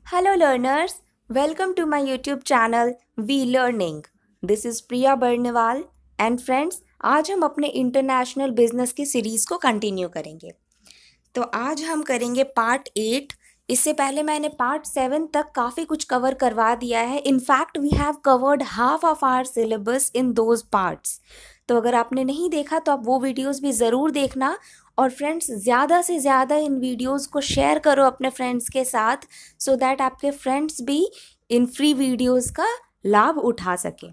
Hello learners, welcome to my YouTube channel We Learning. This is Priya Barnewal and friends, आज हम अपने international business की series को continue करेंगे। तो आज हम करेंगे पार्ट 8। इससे पहले मैंने पार्ट 7 तक काफ़ी कुछ कवर करवा दिया है। In fact we have covered half of our syllabus in those parts. तो अगर आपने नहीं देखा तो आप वो वीडियोस भी ज़रूर देखना। और फ्रेंड्स, ज़्यादा से ज़्यादा इन वीडियोस को शेयर करो अपने फ्रेंड्स के साथ, सो दैट आपके फ्रेंड्स भी इन फ्री वीडियोस का लाभ उठा सकें।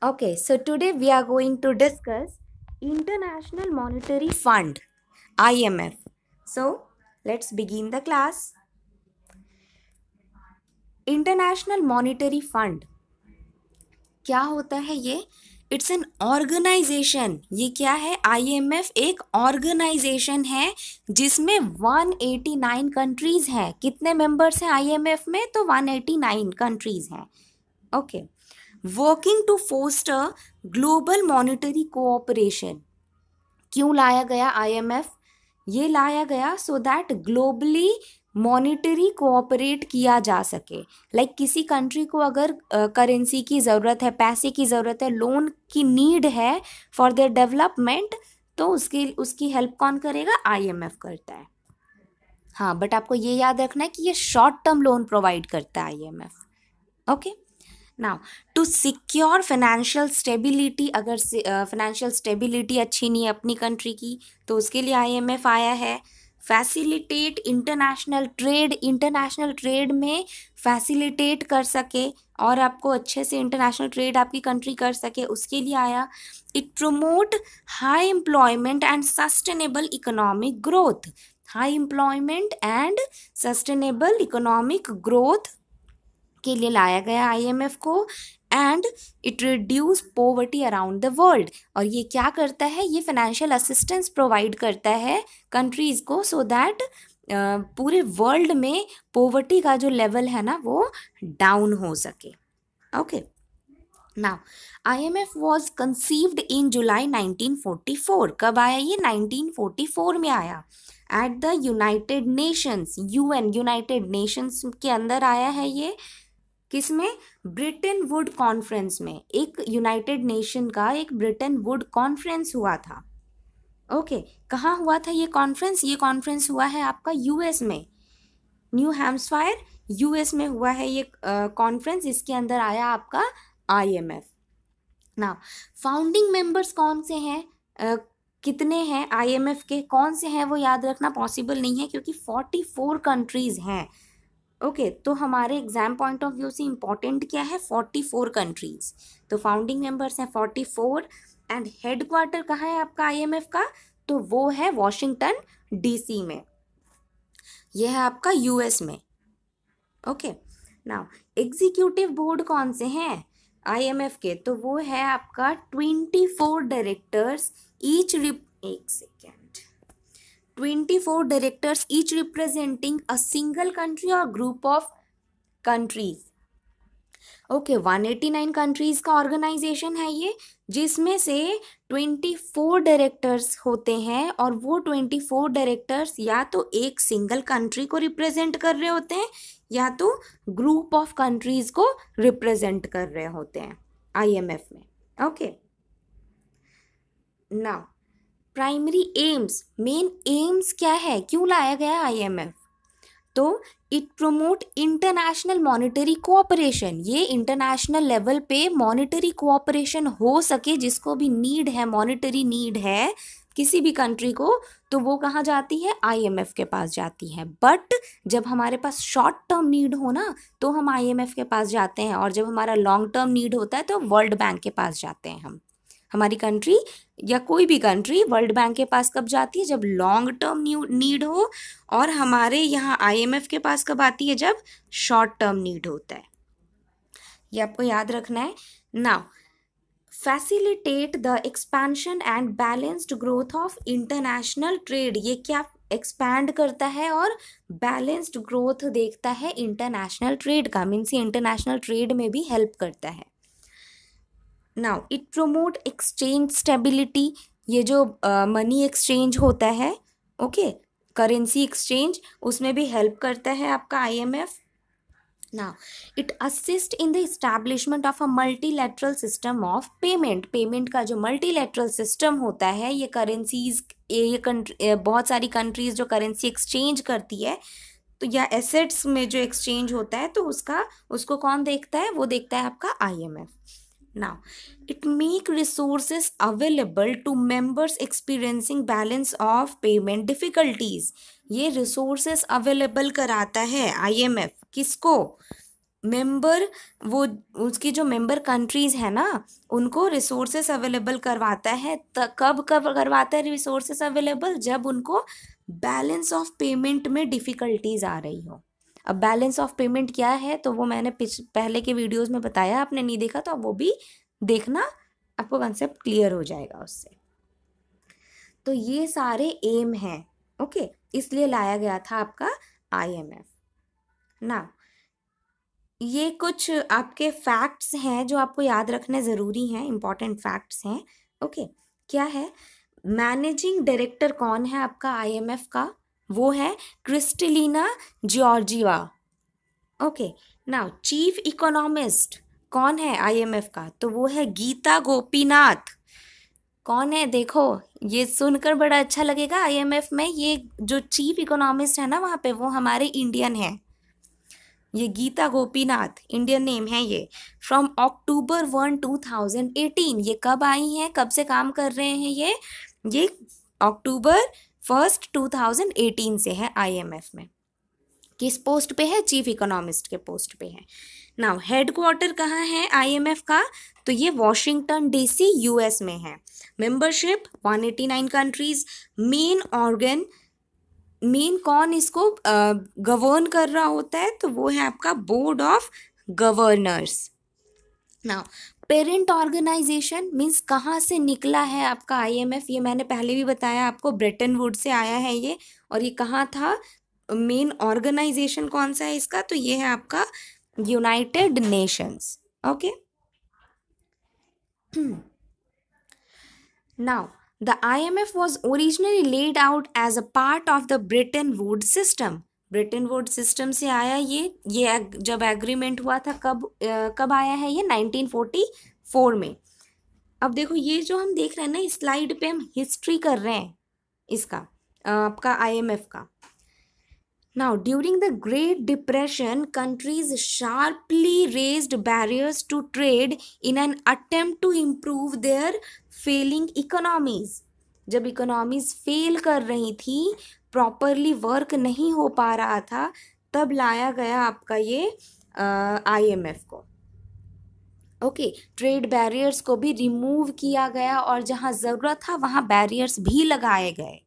Okay, so today we are going to discuss International Monetary Fund IMF. So let's begin the class. International Monetary Fund क्या होता है? ये इट्स एन ऑर्गेनाइजेशन। ये क्या है? IMF एक ऑर्गेनाइजेशन है जिसमें 189 कंट्रीज हैं। कितने मेंबर्स हैं IMF में? तो 189 कंट्रीज हैं। Okay, working to foster global monetary cooperation. क्यों लाया गया IMF? ये लाया गया so that globally monetary cooperate किया जा सके। लाइक किसी कंट्री को अगर करेंसी की ज़रूरत है, पैसे की ज़रूरत है, लोन की नीड है फॉर देयर डेवलपमेंट, तो उसकी हेल्प कौन करेगा? IMF करता है। हाँ, बट आपको ये याद रखना है कि ये शॉर्ट टर्म लोन प्रोवाइड करता है IMF। Okay, now to secure financial stability, अगर फाइनेंशियल स्टेबिलिटी अच्छी नहीं है अपनी कंट्री की, तो उसके लिए IMF आया है। Facilitate international trade, international trade में फैसिलिटेट कर सके और आपको अच्छे से इंटरनेशनल ट्रेड आपकी कंट्री कर सके, उसके लिए आया। It promote high employment and sustainable economic growth. High employment and sustainable economic growth के लिए लाया गया IMF को। And it reduce poverty around the world. और ये क्या करता है? ये फाइनेंशियल असिस्टेंस प्रोवाइड करता है कंट्रीज़ को, सो दैट पूरे वर्ल्ड में पॉवर्टी का जो लेवल है ना वो डाउन हो सके। Okay, now IMF was conceived in July 1944। कब आया ये? 1944 में आया। At the United Nations, UN United Nations के अंदर आया है ये। किसमें? ब्रिटेन वुड कॉन्फ्रेंस में। एक यूनाइटेड नेशन का एक ब्रिटेन वुड कॉन्फ्रेंस हुआ था। ओके, कहाँ हुआ था ये कॉन्फ्रेंस? ये कॉन्फ्रेंस हुआ है आपका US में, न्यू हैम्पशायर US में हुआ है ये कॉन्फ्रेंस। इसके अंदर आया आपका IMF। ना, फाउंडिंग मेंबर्स कौन से हैं? कितने हैं IMF के? कौन से हैं वो याद रखना पॉसिबल नहीं है क्योंकि 44 कंट्रीज हैं। ओके, तो हमारे एग्जाम पॉइंट ऑफ व्यू से इम्पॉर्टेंट क्या है? 44 कंट्रीज। तो फाउंडिंग मेंबर्स हैं 44। एंड हेडक्वार्टर कहाँ है आपका IMF का? तो वो है वॉशिंगटन DC में। यह है आपका US में। ओके, नाउ एग्जीक्यूटिव बोर्ड कौन से हैं IMF के? तो वो है आपका 24 डायरेक्टर्स, ईच एक second 24 directors each representing a single country और group of countries. Okay, 189 countries का ऑर्गेनाइजेशन है ये, जिसमें से 24 डायरेक्टर्स होते हैं। और वो 24 डायरेक्टर्स या तो एक सिंगल कंट्री को रिप्रेजेंट कर रहे होते हैं या तो ग्रुप ऑफ कंट्रीज को रिप्रेजेंट कर रहे होते हैं IMF में। Okay, now primary AIIMS, main aims क्या है? क्यों लाया गया IMF? तो it promote international monetary cooperation. ये इंटरनेशनल लेवल पे मॉनेटरी कोऑपरेशन हो सके, जिसको भी नीड है, मॉनेटरी नीड है किसी भी कंट्री को, तो वो कहाँ जाती है? IMF के पास जाती है। बट जब हमारे पास शॉर्ट टर्म नीड हो ना, तो हम IMF के पास जाते हैं, और जब हमारा लॉन्ग टर्म नीड होता है तो वर्ल्ड बैंक के पास जाते हैं हम। हमारी कंट्री या कोई भी कंट्री वर्ल्ड बैंक के पास कब जाती है? जब लॉन्ग टर्म नीड हो। और हमारे यहाँ IMF के पास कब आती है? जब शॉर्ट टर्म नीड होता है। ये आपको याद रखना है। Now facilitate the expansion and balanced growth of international trade. ये क्या एक्सपैंड करता है और बैलेंस्ड ग्रोथ देखता है इंटरनेशनल ट्रेड का, मीन्स इंटरनेशनल ट्रेड में भी हेल्प करता है। Now it promote exchange stability. ये जो मनी एक्सचेंज होता है, ओके, करेंसी एक्सचेंज, उसमें भी हेल्प करता है आपका IMF. Now, it assists in the establishment of a multilateral system of payment. Payment का जो multilateral system होता है, ये करेंसीज, ये बहुत सारी कंट्रीज जो करेंसी एक्सचेंज करती है, तो या एसेट्स में जो एक्सचेंज होता है, तो उसको कौन देखता है? वो देखता है आपका IMF. Now, it make resources available to members experiencing balance of payment difficulties. ये resources available कराता है IMF. किसको? मेंबर, वो उसकी जो मेंबर कंट्रीज है ना, उनको रिसोर्सेस अवेलेबल करवाता है. कब करवाता है रिसोर्सेस अवेलेबल? जब उनको बैलेंस ऑफ पेमेंट में डिफिकल्टीज आ रही हो. अब बैलेंस ऑफ पेमेंट क्या है, तो वो मैंने पहले के वीडियोस में बताया, आपने नहीं देखा तो आप वो भी देखना, आपको कंसेप्ट क्लियर हो जाएगा उससे. तो ये सारे एम हैं, ओके, इसलिए लाया गया था आपका IMF. ना, ये कुछ आपके फैक्ट्स हैं जो आपको याद रखने ज़रूरी हैं, इंपॉर्टेंट फैक्ट्स हैं, ओके. क्या है? मैनेजिंग डायरेक्टर कौन है आपका IMF का? वो है Kristalina Georgieva. Okay. Now chief economist कौन है IMF का? तो वो है गीता गोपीनाथ. कौन है? देखो, ये सुनकर बड़ा अच्छा लगेगा. IMF में ये जो चीफ इकोनॉमिस्ट है ना वहाँ पे, वो हमारे इंडियन है. ये गीता गोपीनाथ, इंडियन नेम है ये. From October 1, 2018. ये कब आई हैं, कब से काम कर रहे हैं ये October 1, 2018 से है IMF में. किस पोस्ट पे है? चीफ इकोनॉमिस्ट के पोस्ट पे है. नाउ हेडक्वार्टर कहाँ है IMF का? तो ये वॉशिंगटन DC US में है. Membership 189 countries. मेन कौन इसको गवर्न कर रहा होता है? तो वो है आपका board of governors. Now parent organization means कहाँ से निकला है आपका IMF? ये मैंने पहले भी बताया आपको, ब्रेटन वुड्स से आया है ये. और ये कहाँ था? मेन ऑर्गेनाइजेशन कौन सा है इसका? तो ये है आपका United Nations. Okay. Now, the IMF was originally laid out as a part of the Bretton Woods system. Brayton would system से आया ये जब एग्रीमेंट हुआ था, कब आया है ये? 1944 में. अब देखो, ये जो हम देख रहे हैं ना इस स्लाइड पे, हम हिस्ट्री कर रहे हैं इसका, आपका IMF का. Now, during the Great Depression, countries sharply raised barriers to trade in an attempt to improve their failing economies. जब इकोनॉमीज फेल कर रही थी, प्रॉपरली वर्क नहीं हो पा रहा था, तब लाया गया आपका ये IMF को. ओके. ट्रेड बैरियर्स को भी रिमूव किया गया और जहाँ ज़रूरत था वहाँ बैरियर्स भी लगाए गए.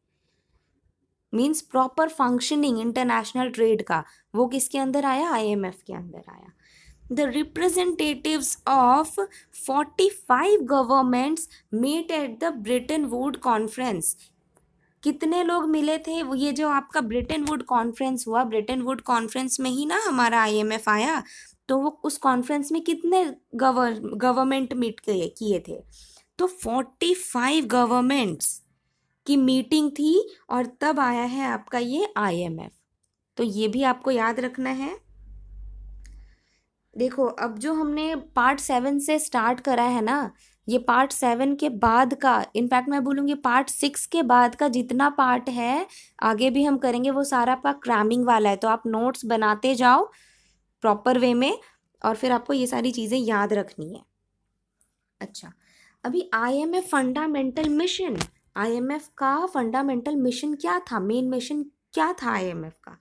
Means proper functioning international trade का, वो किसके अंदर आया? IMF के अंदर आया. The representatives of 45 governments met at the Bretton Wood conference. कितने लोग मिले थे? वो ये जो आपका ब्रेटन वुड कॉन्फ्रेंस हुआ, ब्रेटन वुड कॉन्फ्रेंस में ही ना हमारा IMF आया. तो वो उस कॉन्फ्रेंस में कितने गवर्नमेंट मीट किए थे? तो 45 गवर्नमेंट्स की मीटिंग थी और तब आया है आपका ये IMF. तो ये भी आपको याद रखना है. देखो, अब जो हमने पार्ट 7 से स्टार्ट करा है ना, ये पार्ट 7 के बाद का, इनफैक्ट मैं बोलूँगी पार्ट 6 के बाद का जितना पार्ट है आगे भी हम करेंगे, वो सारा आपका क्रैमिंग वाला है. तो आप नोट्स बनाते जाओ प्रॉपर वे में और फिर आपको ये सारी चीज़ें याद रखनी है. अच्छा, अभी IMF फंडामेंटल मिशन, IMF का फंडामेंटल मिशन क्या था? मेन मिशन क्या था IMF का?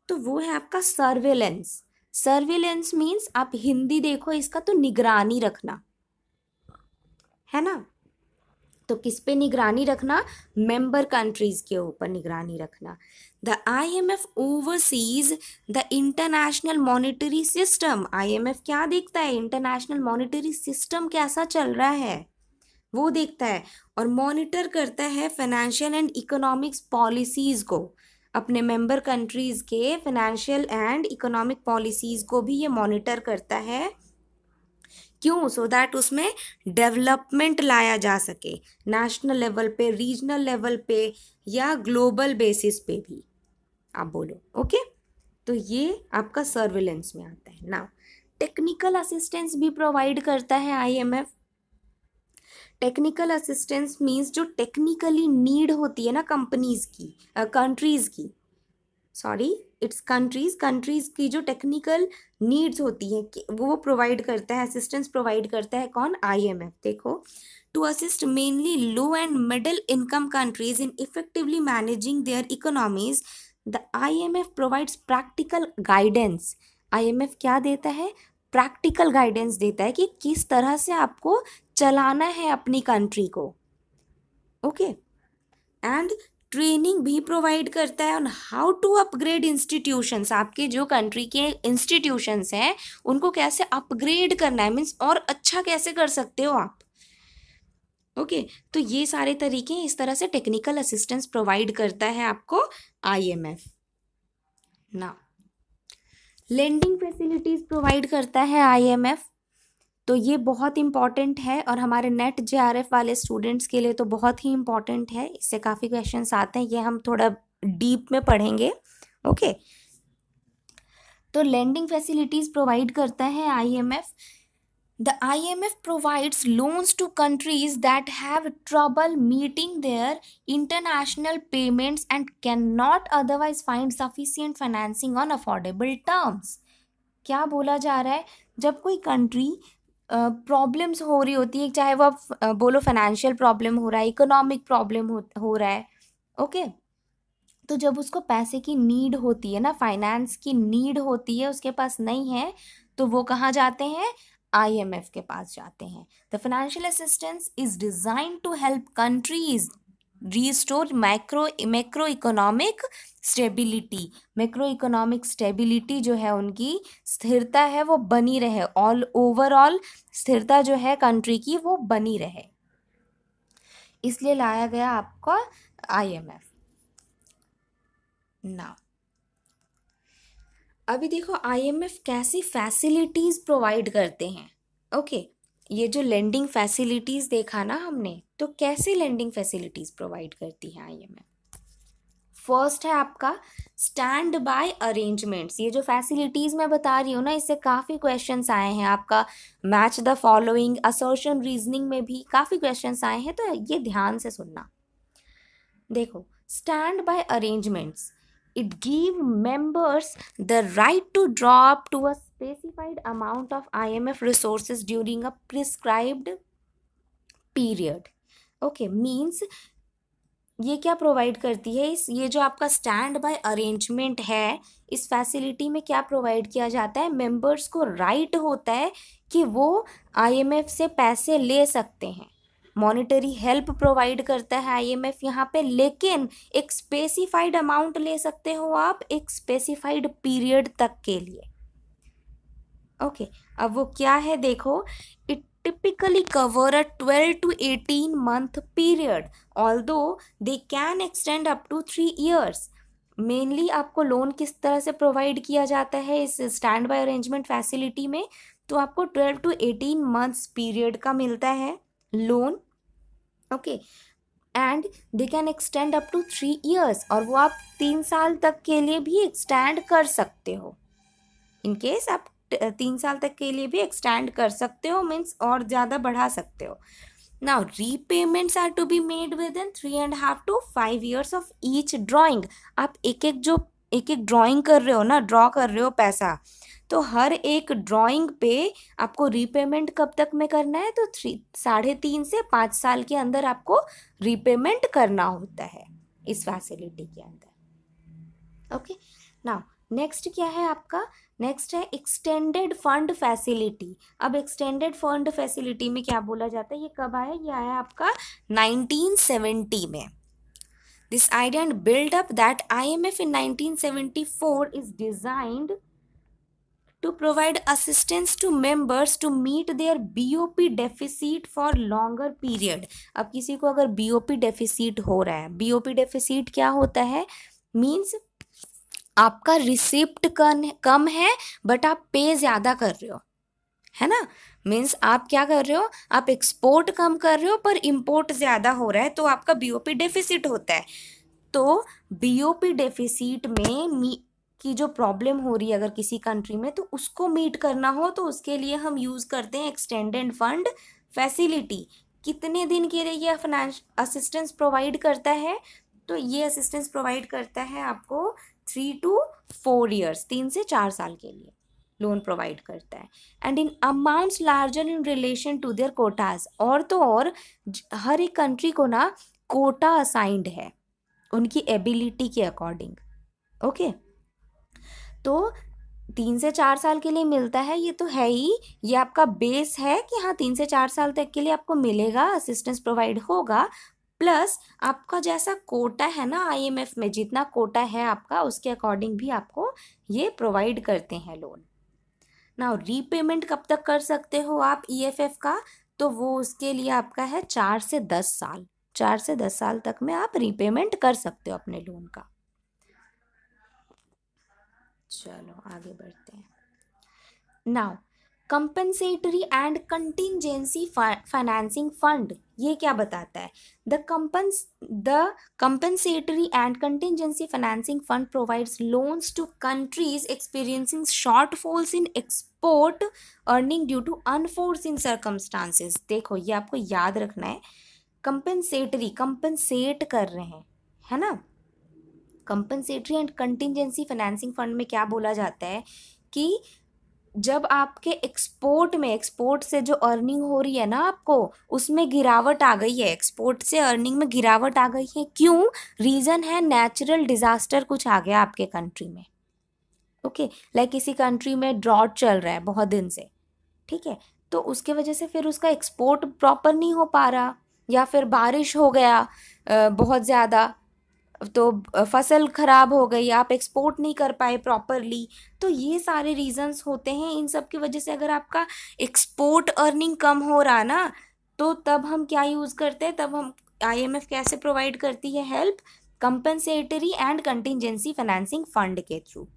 तो वो है आपका सर्वेलेंस. सर्वेलेंस मीन्स, आप हिंदी देखो इसका, तो निगरानी रखना है ना. तो किस पे निगरानी रखना? मेंबर कंट्रीज के ऊपर निगरानी रखना. The IMF overseas the international monetary system. IMF क्या देखता है? इंटरनेशनल मॉनेटरी सिस्टम कैसा चल रहा है वो देखता है, और मॉनिटर करता है फाइनेंशियल एंड इकोनॉमिक्स पॉलिसीज़ को. अपने मेंबर कंट्रीज़ के फाइनेंशियल एंड इकोनॉमिक पॉलिसीज़ को भी ये मॉनिटर करता है. क्यों? सो दैट उसमें डेवलपमेंट लाया जा सके, नेशनल लेवल पे, रीजनल लेवल पे या ग्लोबल बेसिस पे भी. आप बोलो। ओके, तो ये आपका सर्विलेंस में आता है। नाउ टेक्निकल असिस्टेंस भी प्रोवाइड करता है आईएमएफ। टेक्निकल असिस्टेंस मीन्स जो टेक्निकली नीड होती है ना कंपनीज की, कंट्रीज की, सॉरी इट्स कंट्रीज की जो टेक्निकल नीड्स होती है वो प्रोवाइड करता है, असिस्टेंस प्रोवाइड करता है कौन? आईएमएफ। देखो, to assist mainly low and middle income countries in effectively managing their economies, the IMF provides practical guidance. IMF क्या देता है? प्रैक्टिकल गाइडेंस देता है कि किस तरह से आपको चलाना है अपनी कंट्री को। ओके, एंड ट्रेनिंग भी प्रोवाइड करता है on how to upgrade institutions. आपके जो कंट्री के इंस्टीट्यूशंस हैं उनको कैसे अपग्रेड करना है, मीन्स और अच्छा कैसे कर सकते हो आप। ओके, तो ये सारे तरीके इस तरह से टेक्निकल असिस्टेंस प्रोवाइड करता है आपको आईएमएफ। ना लेंडिंग फैसिलिटीज प्रोवाइड करता है आईएमएफ, तो ये बहुत इंपॉर्टेंट है और हमारे नेट जेआरएफ वाले स्टूडेंट्स के लिए तो बहुत ही इंपॉर्टेंट है। इससे काफ़ी क्वेश्चंस आते हैं, ये हम थोड़ा डीप में पढ़ेंगे। ओके, तो लेंडिंग फैसिलिटीज प्रोवाइड करता है IMF. The IMF provides loans to countries that have trouble meeting their international payments and can not otherwise find sufficient financing on affordable terms. क्या बोला जा रहा है? जब कोई कंट्री प्रॉब्लम्स हो रही होती है, चाहे वो आप बोलो फाइनेंशियल प्रॉब्लम हो रहा है, इकोनॉमिक प्रॉब्लम हो रहा है, ओके, तो जब उसको पैसे की नीड होती है ना, फाइनेंस की नीड होती है, उसके पास नहीं है, तो वो कहाँ जाते हैं? आईएमएफ के पास जाते हैं। The financial assistance is design to help countries restore macro economic stability. Macro economic stability जो है, उनकी स्थिरता है वो बनी रहे, ऑल ओवरऑल स्थिरता जो है कंट्री की वो बनी रहे, इसलिए लाया गया आपका आईएमएफ। ना अभी देखो आईएमएफ कैसी फैसिलिटीज प्रोवाइड करते हैं। ओके, ये जो लेंडिंग फैसिलिटीज देखा ना हमने, तो कैसे लेंडिंग फैसिलिटीज प्रोवाइड करती है आईएमएफ? फर्स्ट है आपका स्टैंड बाय अरेंजमेंट्स। ये जो फैसिलिटीज मैं बता रही हूँ ना, इससे काफ़ी क्वेश्चंस आए हैं। आपका match the following, assertion reasoning में भी काफ़ी क्वेश्चंस आए हैं, तो ये ध्यान से सुनना। देखो, stand by arrangements, it give members the right to draw up to a specified amount of IMF resources during a prescribed period. Okay, means ये क्या प्रोवाइड करती है? ये जो आपका स्टैंड बाय अरेंजमेंट है, इस फैसिलिटी में क्या प्रोवाइड किया जाता है? मेंबर्स को राइट होता है कि वो आईएमएफ से पैसे ले सकते हैं, मॉनेटरी हेल्प प्रोवाइड करता है आईएमएफ यहाँ पे, लेकिन एक स्पेसिफाइड अमाउंट ले सकते हो आप एक स्पेसिफाइड पीरियड तक के लिए। ओके, अब वो क्या है? देखो, it typically cover a 12 to 18 month period, although they can extend up to 3 years. Mainly आपको लोन किस तरह से प्रोवाइड किया जाता है इस स्टैंड बाय अरेंजमेंट फैसिलिटी में? तो आपको 12 to 18 months पीरियड का मिलता है loan. Okay, and they can extend up to 3 years, और वो आप 3 साल तक के लिए भी एक्सटेंड कर सकते हो। इन केस आप 3 साल तक के लिए भी एक्सटेंड कर सकते हो, मीन्स और ज़्यादा बढ़ा सकते हो। Now repayments are to be made within 3.5 to 5 years of each drawing. आप एक एक ड्राइंग कर रहे हो ना, ड्रॉ कर रहे हो पैसा, तो हर एक ड्राइंग पे आपको रीपेमेंट कब तक में करना है? तो 3.5 से 5 साल के अंदर आपको रीपेमेंट करना होता है इस फैसिलिटी के अंदर। ओके, नाउ नेक्स्ट क्या है आपका? नेक्स्ट है एक्सटेंडेड फंड फैसिलिटी। अब एक्सटेंडेड फंड फैसिलिटी में क्या बोला जाता है? ये कब आया? ये आया आपका 1970 में। This idea and build up that IMF in 1974 is designed to provide assistance to members to meet their BOP deficit for longer period. अब किसी को अगर BOP deficit हो रहा है, BOP deficit क्या होता है? मीन्स आपका रिसिप्ट कम है बट आप पे ज़्यादा कर रहे हो, है ना? मीन्स आप क्या कर रहे हो? आप एक्सपोर्ट कम कर रहे हो पर इम्पोर्ट ज़्यादा हो रहा है, तो आपका BOP डेफिसिट होता है। तो बीओपी डेफिसिट में की जो प्रॉब्लम हो रही है अगर किसी कंट्री में, तो उसको मीट करना हो तो उसके लिए हम यूज़ करते हैं एक्सटेंडेड फंड फैसिलिटी। कितने दिन के लिए ये असिस्टेंस प्रोवाइड करता है? तो ये असिस्टेंस प्रोवाइड करता है आपको 3 to 4 ईयर्स, 3 से 4 साल के लिए लोन प्रोवाइड करता है। And in amounts larger in relation to their quotas, और तो और हर एक कंट्री को ना कोटा असाइंड है उनकी एबिलिटी के अकॉर्डिंग। ओके, तो 3 से 4 साल के लिए मिलता है, ये तो है ही, ये आपका बेस है कि हाँ 3 से 4 साल तक के लिए आपको मिलेगा, असिस्टेंस प्रोवाइड होगा। प्लस आपका जैसा कोटा है ना आईएमएफ में, जितना कोटा है आपका उसके अकॉर्डिंग भी आपको ये प्रोवाइड करते हैं लोन। नाउ रीपेमेंट कब तक कर सकते हो आप ईएफएफ का? तो वो उसके लिए आपका है 4 से 10 साल। 4 से 10 साल तक में आप रीपेमेंट कर सकते हो अपने लोन का। चलो आगे बढ़ते हैं। Now compensatory and contingency financing fund, ये क्या बताता है? The compensatory and contingency financing fund provides loans to countries experiencing shortfalls in export earning due to unforeseen circumstances. देखो ये आपको याद रखना है, कंपनसेटरी कंपनसेट कर रहे हैं, है ना। Compensatory and contingency financing fund में क्या बोला जाता है कि जब आपके एक्सपोर्ट से जो अर्निंग हो रही है ना आपको, उसमें गिरावट आ गई है, एक्सपोर्ट से अर्निंग में गिरावट आ गई है, क्यों? रीज़न है नेचुरल डिजास्टर कुछ आ गया आपके कंट्री में। ओके, लाइक किसी कंट्री में ड्रॉट चल रहा है बहुत दिन से, ठीक है, तो उसके वजह से फिर उसका एक्सपोर्ट प्रॉपर नहीं हो पा रहा, या फिर बारिश हो गया बहुत ज़्यादा, तो फसल खराब हो गई, आप एक्सपोर्ट नहीं कर पाए प्रॉपरली। तो ये सारे रीजंस होते हैं, इन सब की वजह से अगर आपका एक्सपोर्ट अर्निंग कम हो रहा ना, तो तब हम क्या यूज़ करते हैं, तब हम आईएमएफ कैसे प्रोवाइड करती है help? Compensatory and contingency financing fund के through.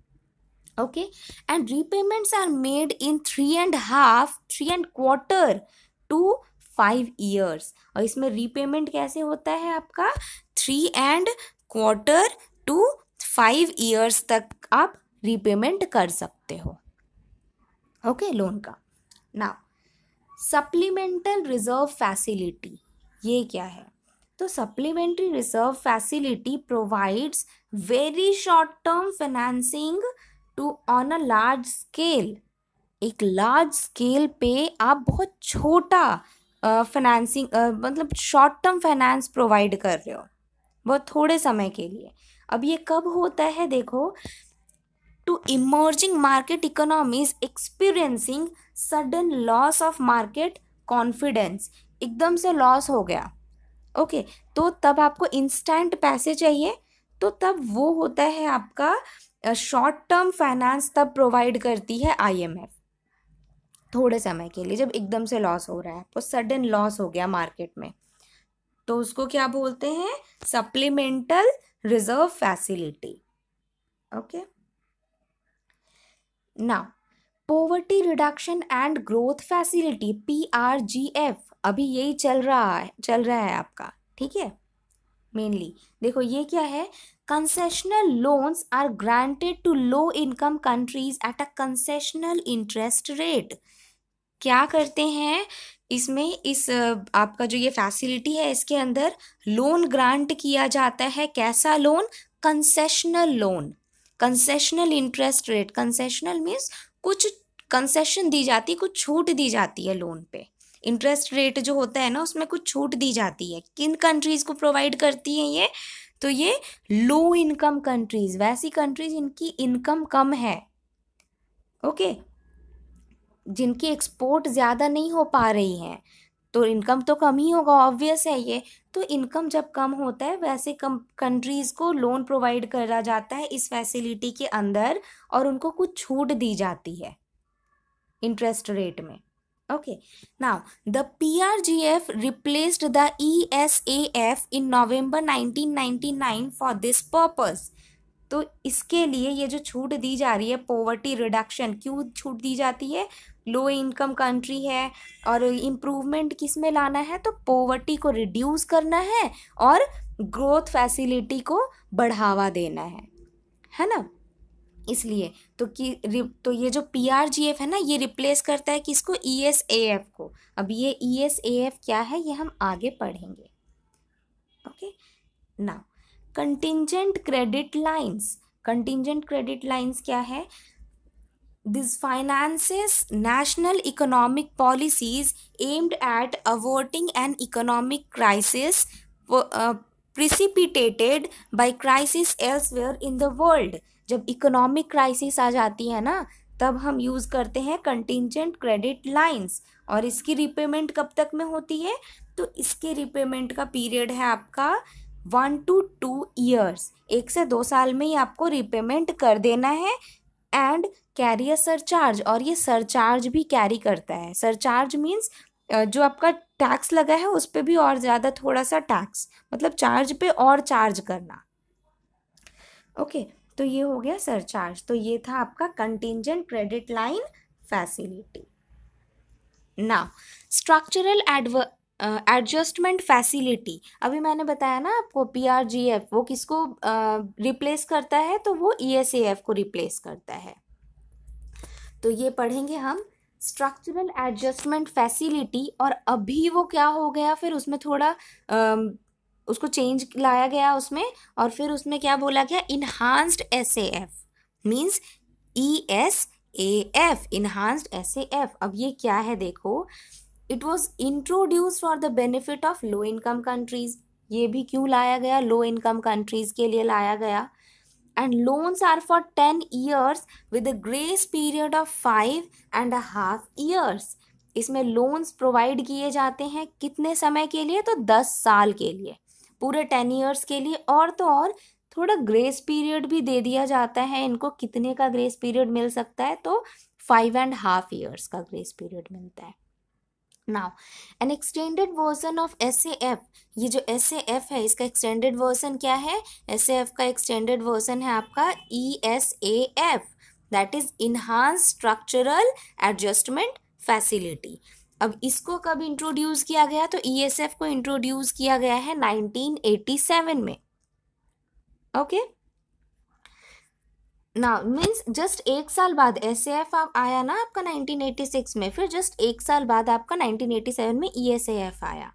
Okay, and repayments are made in 3.5 to 5 years. और इसमें रीपेमेंट कैसे होता है आपका? 3.25 to 5 ईयर्स तक आप रीपेमेंट कर सकते हो, ओके, लोन का। नाउ सप्लीमेंटल रिजर्व फैसिलिटी, ये क्या है? तो supplementary reserve facility provides very short term financing to on a large scale. एक लार्ज स्केल पे आप बहुत छोटा फाइनेंसिंग मतलब शॉर्ट टर्म फाइनेंस प्रोवाइड कर रहे हो बहुत थोड़े समय के लिए। अब ये कब होता है? देखो, to emerging market economies experiencing sudden loss of market confidence, एकदम से लॉस हो गया, ओके, तो तब आपको इंस्टेंट पैसे चाहिए, तो तब वो होता है आपका शॉर्ट टर्म फाइनेंस, तब प्रोवाइड करती है आईएमएफ थोड़े समय के लिए, जब एकदम से लॉस हो रहा है, आपको सडन लॉस हो गया मार्केट में, तो उसको क्या बोलते हैं? Supplemental reserve facility. Okay, now poverty reduction and growth facility, PRGF, अभी यही चल रहा है आपका, ठीक है। मेनली देखो ये क्या है? Concessional loans are granted to low income countries at a concessional interest rate. क्या करते हैं इसमें, इस आपका जो ये फैसिलिटी है इसके अंदर लोन ग्रांट किया जाता है। कैसा loan? Concessional loan, concessional interest rate. Concessional means कुछ कंसेशन दी जाती है, कुछ छूट दी जाती है लोन पे। इंटरेस्ट रेट जो होता है ना उसमें कुछ छूट दी जाती है। किन कंट्रीज को प्रोवाइड करती हैं ये? तो ये लो इनकम कंट्रीज, वैसी कंट्रीज जिनकी इनकम कम है, ओके, जिनकी एक्सपोर्ट ज़्यादा नहीं हो पा रही हैं, तो इनकम तो कम ही होगा, ऑब्वियस है ये। तो इनकम जब कम होता है वैसे कम कंट्रीज़ को लोन प्रोवाइड करा जाता है इस फैसिलिटी के अंदर, और उनको कुछ छूट दी जाती है इंटरेस्ट रेट में। Okay, now the PRGF replaced the ESAF in November 1999 for this purpose. तो इसके लिए ये जो छूट दी जा रही है, पॉवर्टी रिडक्शन, क्यों छूट दी जाती है? लो इनकम कंट्री है और इम्प्रूवमेंट किस में लाना है? तो पॉवर्टी को रिड्यूस करना है और ग्रोथ फैसिलिटी को बढ़ावा देना है ना। इसलिए तो ये जो PRGF है ना, ये रिप्लेस करता है किसको, ESAF को। अब ये ESAF क्या है ये हम आगे पढ़ेंगे। Okay, now contingent credit lines. Contingent credit lines क्या है? This finances national economic policies aimed at averting an economic crisis precipitated by crisis elsewhere in the world। जब इकोनॉमिक क्राइसिस आ जाती है ना, तब हम यूज़ करते हैं कंटिंजेंट क्रेडिट लाइंस। और इसकी रिपेमेंट कब तक में होती है? तो इसके रिपेमेंट का पीरियड है आपका 1 to 2 years, 1 से 2 साल में ही आपको रिपेमेंट कर देना है। एंड कैरी अ सरचार्ज, और ये सरचार्ज भी कैरी करता है। सरचार्ज मीन्स जो आपका टैक्स लगा है उस पर भी और ज़्यादा थोड़ा सा टैक्स, मतलब चार्ज पे और चार्ज करना। ओके, तो ये हो गया सरचार्ज। तो ये था आपका contingent credit line facility. Now structural adjustment facility. अभी मैंने बताया ना आपको PRGF वो किसको रिप्लेस करता है, तो वो ESAF को रिप्लेस करता है। तो ये पढ़ेंगे हम स्ट्रक्चरल एडजस्टमेंट फैसिलिटी। और अभी वो क्या हो गया, फिर उसमें थोड़ा उसको चेंज लाया गया उसमें, और फिर उसमें क्या बोला गया, enhanced SAF means ESAF, enhanced SAF। अब ये क्या है देखो, it was introduce for the benefit of low income countries. ये भी क्यों लाया गया, लो इनकम कंट्रीज के लिए लाया गया। And loans are for 10 years with a grace period of 5.5 years। इसमें लोन्स प्रोवाइड किए जाते हैं कितने समय के लिए, तो 10 साल के लिए, पूरे 10 years के लिए। और तो और थोड़ा ग्रेस पीरियड भी दे दिया जाता है इनको। कितने का ग्रेस पीरियड मिल सकता है, तो 5.5 years का ग्रेस पीरियड मिलता है। Now N extended version of SAF। ये जो SAF है इसका एक्सटेंडेड वर्जन क्या है, SAF का एक्सटेंडेड वर्जन है आपका ESAF, that is enhance structural adjustment facility. अब इसको कब इंट्रोड्यूस किया गया, तो ESF को इंट्रोड्यूस किया गया है 1987 में। ओके, ना मीन्स जस्ट 1 साल बाद SAF आया ना आपका 1986 में, फिर जस्ट 1 साल बाद आपका 1987 में ESAF आया।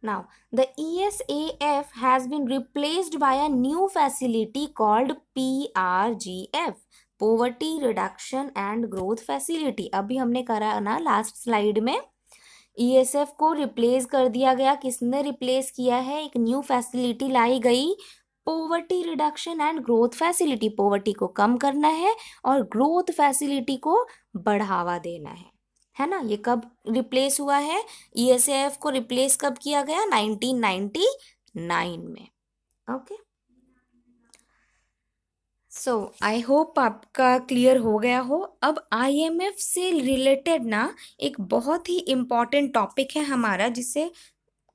Now the ESAF has been replaced by a new facility called PRGF, poverty reduction and growth facility. अभी हमने करा ना लास्ट स्लाइड में, ESF को रिप्लेस कर दिया गया। किसने रिप्लेस किया है, एक न्यू फैसिलिटी लाई गई, poverty reduction and growth facility. Poverty को कम करना है और ग्रोथ फैसिलिटी को बढ़ावा देना है ना। ये कब रिप्लेस हुआ है, ESAF को रिप्लेस कब किया गया, 1999 में। ओके, सो आई होप आपका क्लियर हो गया हो। अब IMF से रिलेटेड ना एक बहुत ही इम्पॉर्टेंट टॉपिक है हमारा, जिससे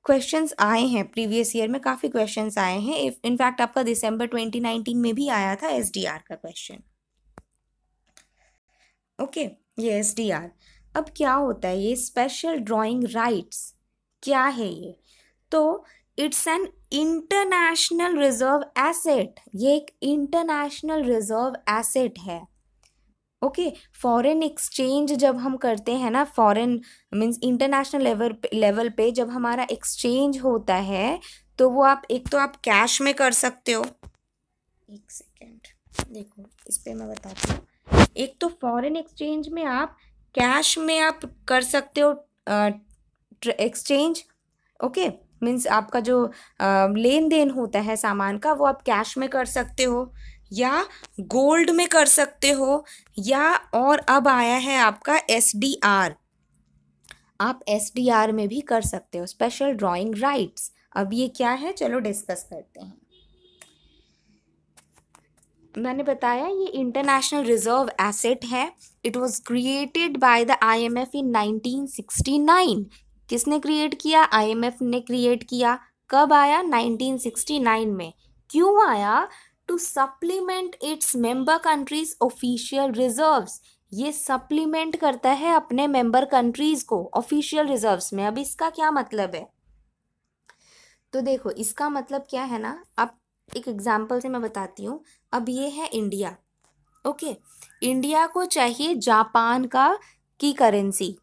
क्वेश्चंस आए हैं प्रीवियस ईयर में, काफ़ी क्वेश्चंस आए हैं। इनफैक्ट आपका दिसंबर 2019 में भी आया था SDR का क्वेश्चन। ओके, ये SDR। अब क्या होता है ये स्पेशल ड्राइंग राइट्स, क्या है ये, तो it's an international reserve asset. ये एक इंटरनेशनल रिजर्व एसेट है। ओके, फॉरेन एक्सचेंज जब हम करते हैं ना, फॉरेन मीन्स इंटरनेशनल लेवल पे जब हमारा एक्सचेंज होता है, तो वो आप एक तो आप कैश में कर सकते हो। एक सेकेंड देखो, इस पे मैं बताती हूँ। एक तो फॉरेन एक्सचेंज में आप कैश में आप कर सकते हो एक्सचेंज। ओके, मीन्स आपका जो लेन देन होता है सामान का, वो आप कैश में कर सकते हो या गोल्ड में कर सकते हो, या और अब आया है आपका SDR, आप SDR में भी कर सकते हो, स्पेशल ड्राइंग राइट्स। अब ये क्या है, चलो डिस्कस करते हैं। मैंने बताया ये इंटरनेशनल रिजर्व एसेट है। It was created by the IMF इन 1969। किसने क्रिएट किया, IMF ने क्रिएट किया। कब आया, 1969 में। क्यों आया, to supplement its member countries official reserves. ये सप्लीमेंट करता है अपने मेंबर कंट्रीज को ऑफिशियल रिजर्व्स में। अब इसका क्या मतलब है, तो देखो इसका मतलब क्या है ना, अब एक एग्जाम्पल से मैं बताती हूँ। अब ये है इंडिया, ओके। इंडिया को चाहिए जापान की करेंसी।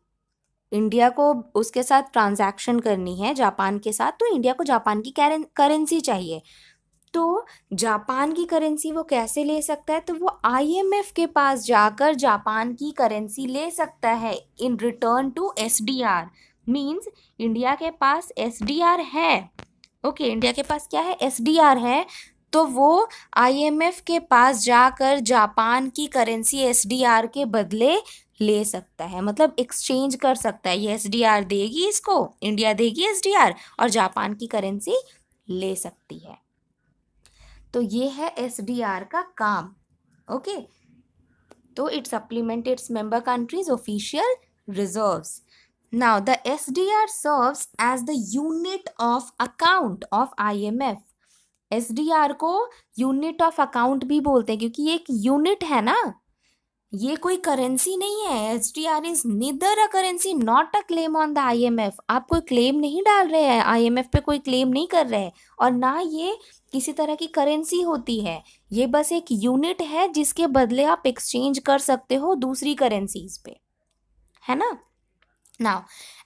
इंडिया को उसके साथ ट्रांजैक्शन करनी है जापान के साथ, तो इंडिया को जापान की करेंसी चाहिए। तो जापान की करेंसी वो कैसे ले सकता है? तो वो आईएमएफ के पास जाकर जापान की करेंसी ले सकता है in return to SDR. Means India के पास एसडीआर है, ओके। इंडिया के पास क्या है? एसडीआर है। तो वो आईएमएफ के पास जाकर जापान की करेंसी एसडीआर के बदले ले सकता है, मतलब एक्सचेंज कर सकता है। ये एसडीआर देगी इसको, इंडिया देगी एसडीआर, और जापान की करेंसी ले सकती है। तो ये है एसडीआर का काम, ओके। तो it supplement its member countries official reserves. Now the SDR serves as the unit of account of IMF. SDR को यूनिट ऑफ अकाउंट भी बोलते हैं क्योंकि ये एक यूनिट है ना, ये कोई करेंसी नहीं है। SDR is neither a currency not a claim on the IMF. आप कोई क्लेम नहीं डाल रहे हैं, आईएमएफ पे कोई क्लेम नहीं कर रहे हैं, और ना ये किसी तरह की करेंसी होती है। ये बस एक यूनिट है जिसके बदले आप एक्सचेंज कर सकते हो दूसरी करेंसीज पे, है ना। Now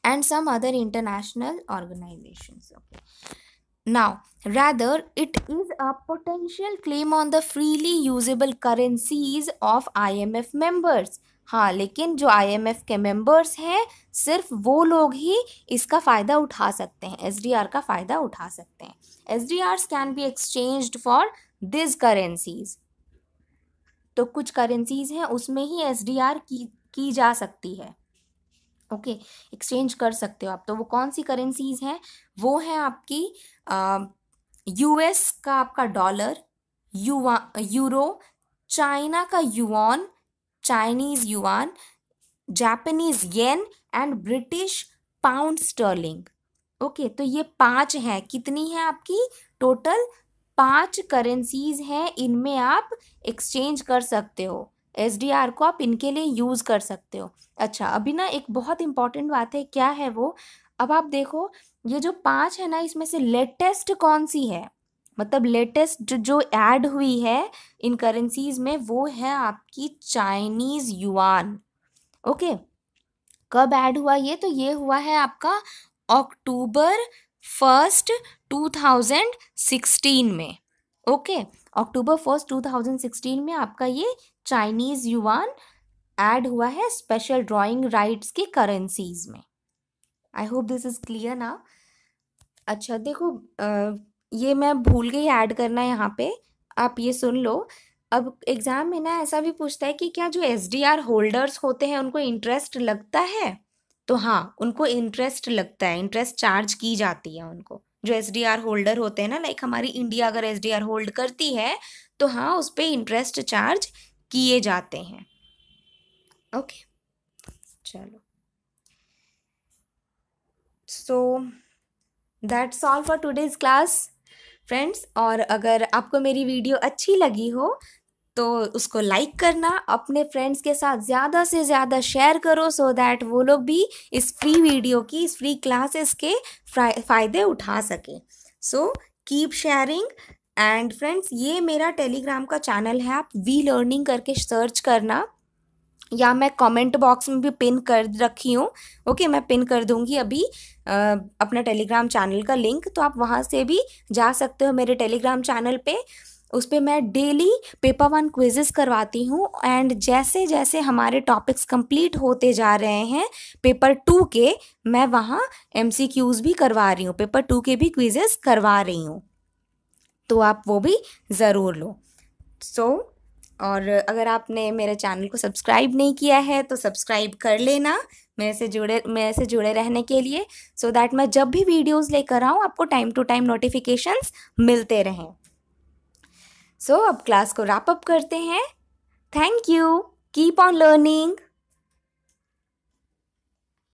and some other international organizations, okay. Now, rather, it is a potential claim on the freely usable currencies of IMF members. हाँ, लेकिन जो IMF के मेंबर्स हैं सिर्फ वो लोग ही इसका फ़ायदा उठा सकते हैं, एसडीआर का फ़ायदा उठा सकते हैं। SDRs can be exchanged for this currencies. तो कुछ करेंसीज हैं उसमें ही एसडीआर की जा सकती है, ओके। एक्सचेंज कर सकते हो आप। तो वो कौन सी करेंसीज हैं? वो है आपकी यूएस का आपका डॉलर, यूरो, चाइना का yuan, Chinese yuan, Japanese yen and British pound sterling, okay. तो ये 5 हैं। कितनी है आपकी टोटल? 5 करेंसीज हैं, इनमें आप एक्सचेंज कर सकते हो। एसडीआर को आप इनके लिए यूज़ कर सकते हो। अच्छा, अभी ना एक बहुत इंपॉर्टेंट बात है, क्या है वो? अब आप देखो ये जो 5 है ना, इसमें से लेटेस्ट कौन सी है? मतलब लेटेस्ट जो ऐड हुई है इन करेंसीज में वो है आपकी चाइनीज युआन, ओके। कब ऐड हुआ ये? तो ये हुआ है आपका अक्टूबर 1, 2016 में, ओके। अक्टूबर 1, 2016 में आपका ये चाइनीज युआन ऐड हुआ है स्पेशल ड्राइंग राइट्स की करेंसीज में। I hope this is clear ना। अच्छा देखो, ये मैं भूल गई ऐड करना यहाँ पे, आप ये सुन लो। अब एग्जाम में ना ऐसा भी पूछता है कि क्या जो एसडीआर होल्डर्स होते हैं उनको इंटरेस्ट लगता है? तो हाँ, उनको इंटरेस्ट लगता है, इंटरेस्ट चार्ज की जाती है उनको। जो एसडीआर होल्डर होते हैं ना, लाइक हमारी इंडिया अगर एसडीआर होल्ड करती है तो हाँ, उस पर इंटरेस्ट चार्ज किए जाते हैं, ओके। चलो, so that's all for today's class friends. और अगर आपको मेरी वीडियो अच्छी लगी हो तो उसको लाइक करना, अपने फ्रेंड्स के साथ ज़्यादा से ज़्यादा शेयर करो, सो दैट वो लोग भी इस फ्री वीडियो की, इस फ्री क्लासेस के फ़ायदे उठा सकें। So keep sharing. And friends, ये मेरा टेलीग्राम का चैनल है, आप वी लर्निंग करके सर्च करना, या मैं कमेंट बॉक्स में भी पिन कर रखी हूँ, ओके। मैं पिन कर दूँगी अभी अपना टेलीग्राम चैनल का लिंक, तो आप वहाँ से भी जा सकते हो मेरे टेलीग्राम चैनल पे। उस पर मैं डेली पेपर 1 क्विजेस करवाती हूँ, एंड जैसे जैसे हमारे टॉपिक्स कंप्लीट होते जा रहे हैं पेपर 2 के, मैं वहाँ MCQs भी करवा रही हूँ, पेपर 2 के भी क्विजेस करवा रही हूँ, तो आप वो भी ज़रूर लो। और अगर आपने मेरे चैनल को सब्सक्राइब नहीं किया है तो सब्सक्राइब कर लेना मेरे से जुड़े रहने के लिए, सो दैट मैं जब भी वीडियोस लेकर आऊँ आपको टाइम टू टाइम नोटिफिकेशंस मिलते रहें। सो अब क्लास को रैप अप करते हैं। Thank you, keep on learning.